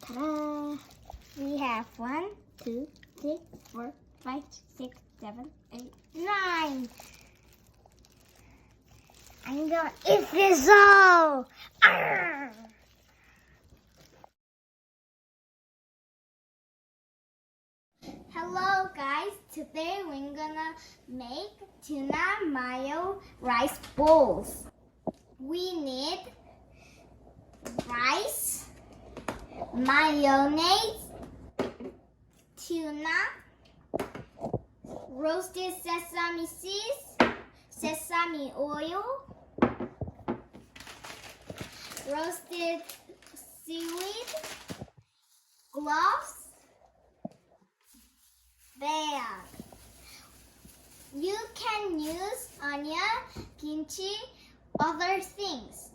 Ta-da! We have 1, 2, 3, 4, 5, 6, 7, 8, 9. I'm gonna eat this all. Arr! Hello guys, today we're gonna make tuna mayo rice bowls. We need rice, mayonnaise, tuna, roasted sesame seeds, sesame oil, roasted seaweed, gloves, bag. You can use onion, kimchi, other things.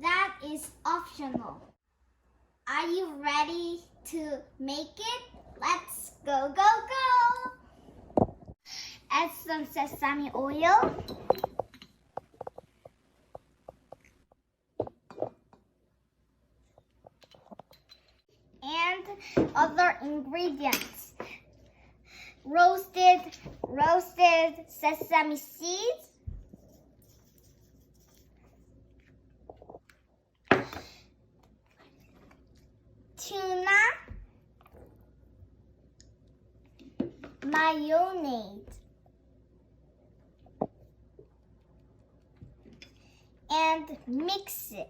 That is optional. Are you ready to make it? Let's go, go, go! Add some sesame oil. And other ingredients. Roasted sesame seeds, tuna, mayonnaise, and mix it.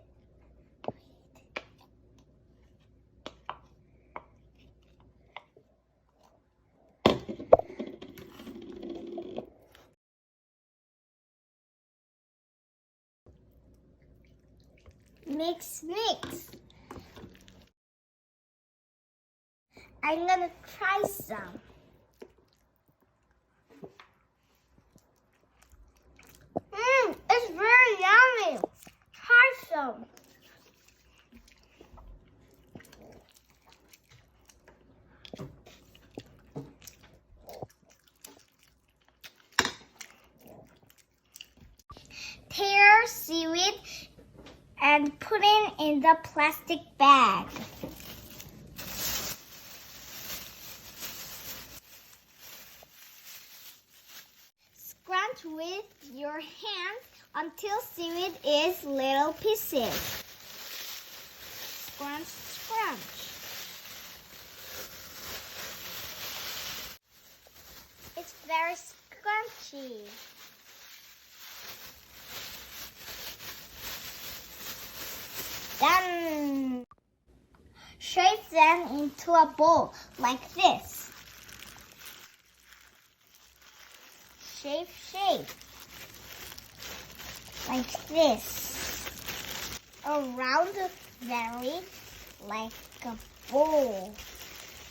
Mix, mix. I'm gonna try some. It's very yummy. Try some. Tear seaweed and put it in the plastic bag. Scrunch with your hands until seaweed is little pieces. Scrunch, scrunch. It's very scrunchy. Done. Shape them into a bowl like this. Shape, shape. Like this. Around very like a bowl.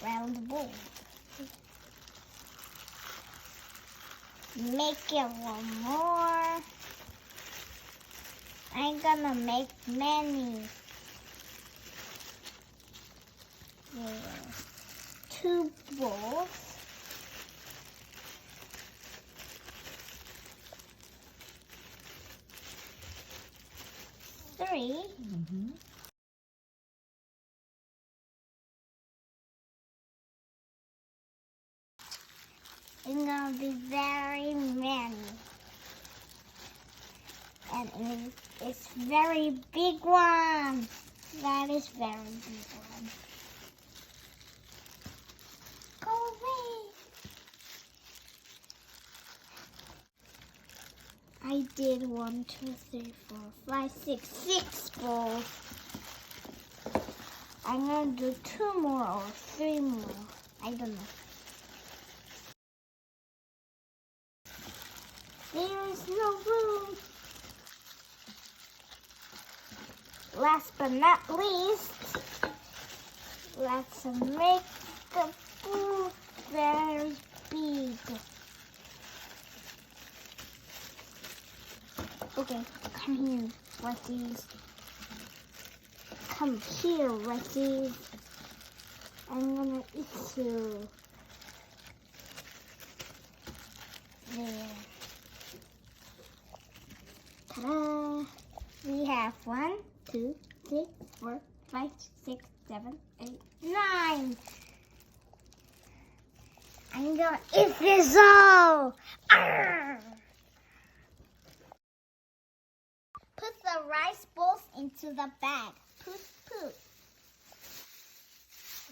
Round bowl. Make it one more. I'm gonna make many. Two bowls. Three. It's gonna be very many. And it's very big one. That is very big one. Go away. I did 1, 2, 3, 4, 5, 6, 6 bowls. I'm gonna do 2 more or 3 more. I don't know. There is no room. Last but not least, let's make the bowl very big. Okay, come here, Rockies. Come here, Rockies. I'm gonna eat you. There. Ta-da! We have 1, 2, 3, 4, 5, 6, 7, 8, 9. I'm gonna eat this all. Arr! Put the rice balls into the bag. Put.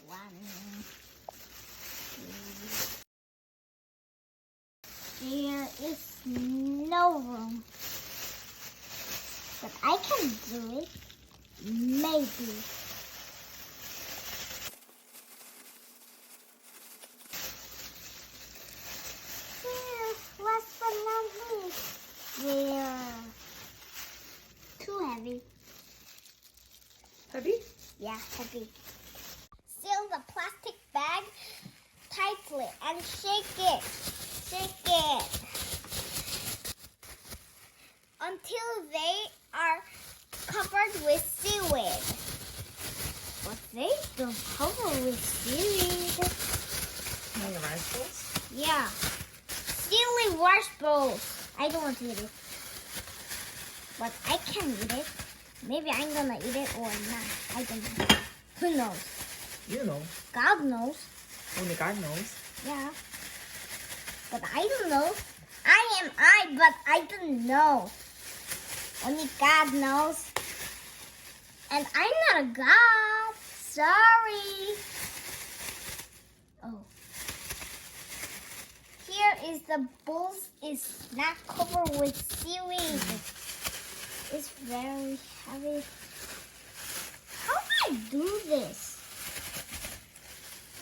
1, 2. There is no room. But I can do it. Maybe. Last but not least, they're too heavy. Heavy? Yeah, heavy. Seal the plastic bag tightly and shake it. Shake it until they are covered with seaweed. But they don't cover with seaweed. Maybe rice balls? Yeah. Silly rice balls. I don't want to eat it. But I can eat it. Maybe I'm gonna eat it or not. I don't know. Who knows? You know. God knows. Only God knows. Yeah. But I don't know. I am I, but I don't know. Only God knows. And I'm not a God. Sorry. Oh. Here is the bowl is not covered with seaweed. It's very heavy. How do I do this?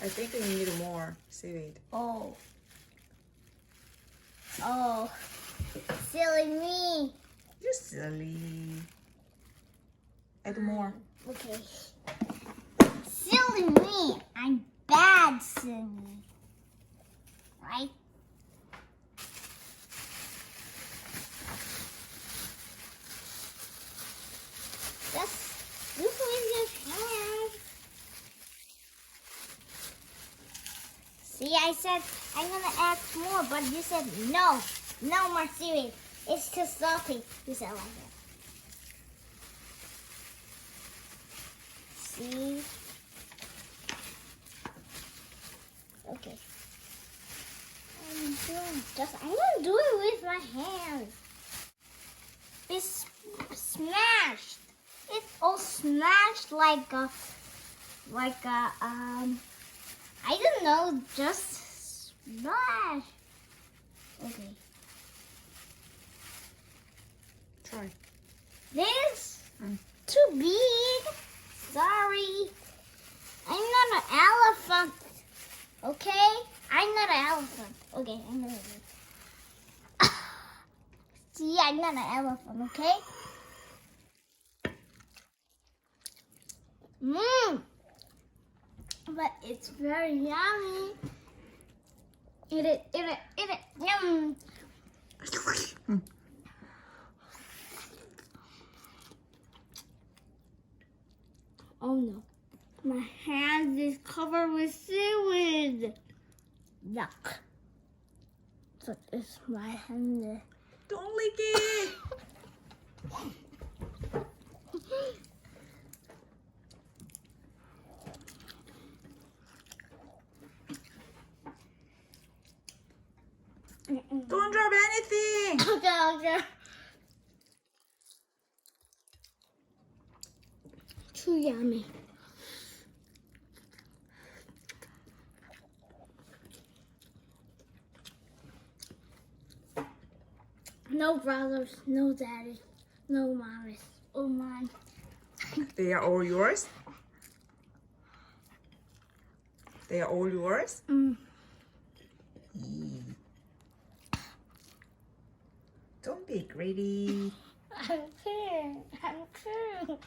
I think we need more seaweed. Oh. Oh. Silly me. You're silly. Add more. Okay. Silly me. I'm bad, silly. Right? Just do with your hand. See, I said I'm gonna add more, but you said no. No more seaweed. It's too salty. You said like that. See? Okay. I'm gonna do it with my hands. It's smashed. It's all smashed like a I don't know, just smash. Okay. Try. This too big. Sorry. I'm not an elephant. Okay? I'm not an elephant. Okay, I'm gonna do it. See, I'm not an elephant, okay? But it's very yummy. Eat it, eat it, eat it. Yum. Oh no. My hand is covered with seaweed. Yuck. So it's my hand. Don't lick it. Don't drop anything. Okay. Too yummy. No brothers, no daddy, no mommies. Oh my. They are all yours? They are all yours? Don't be greedy. I'm cool.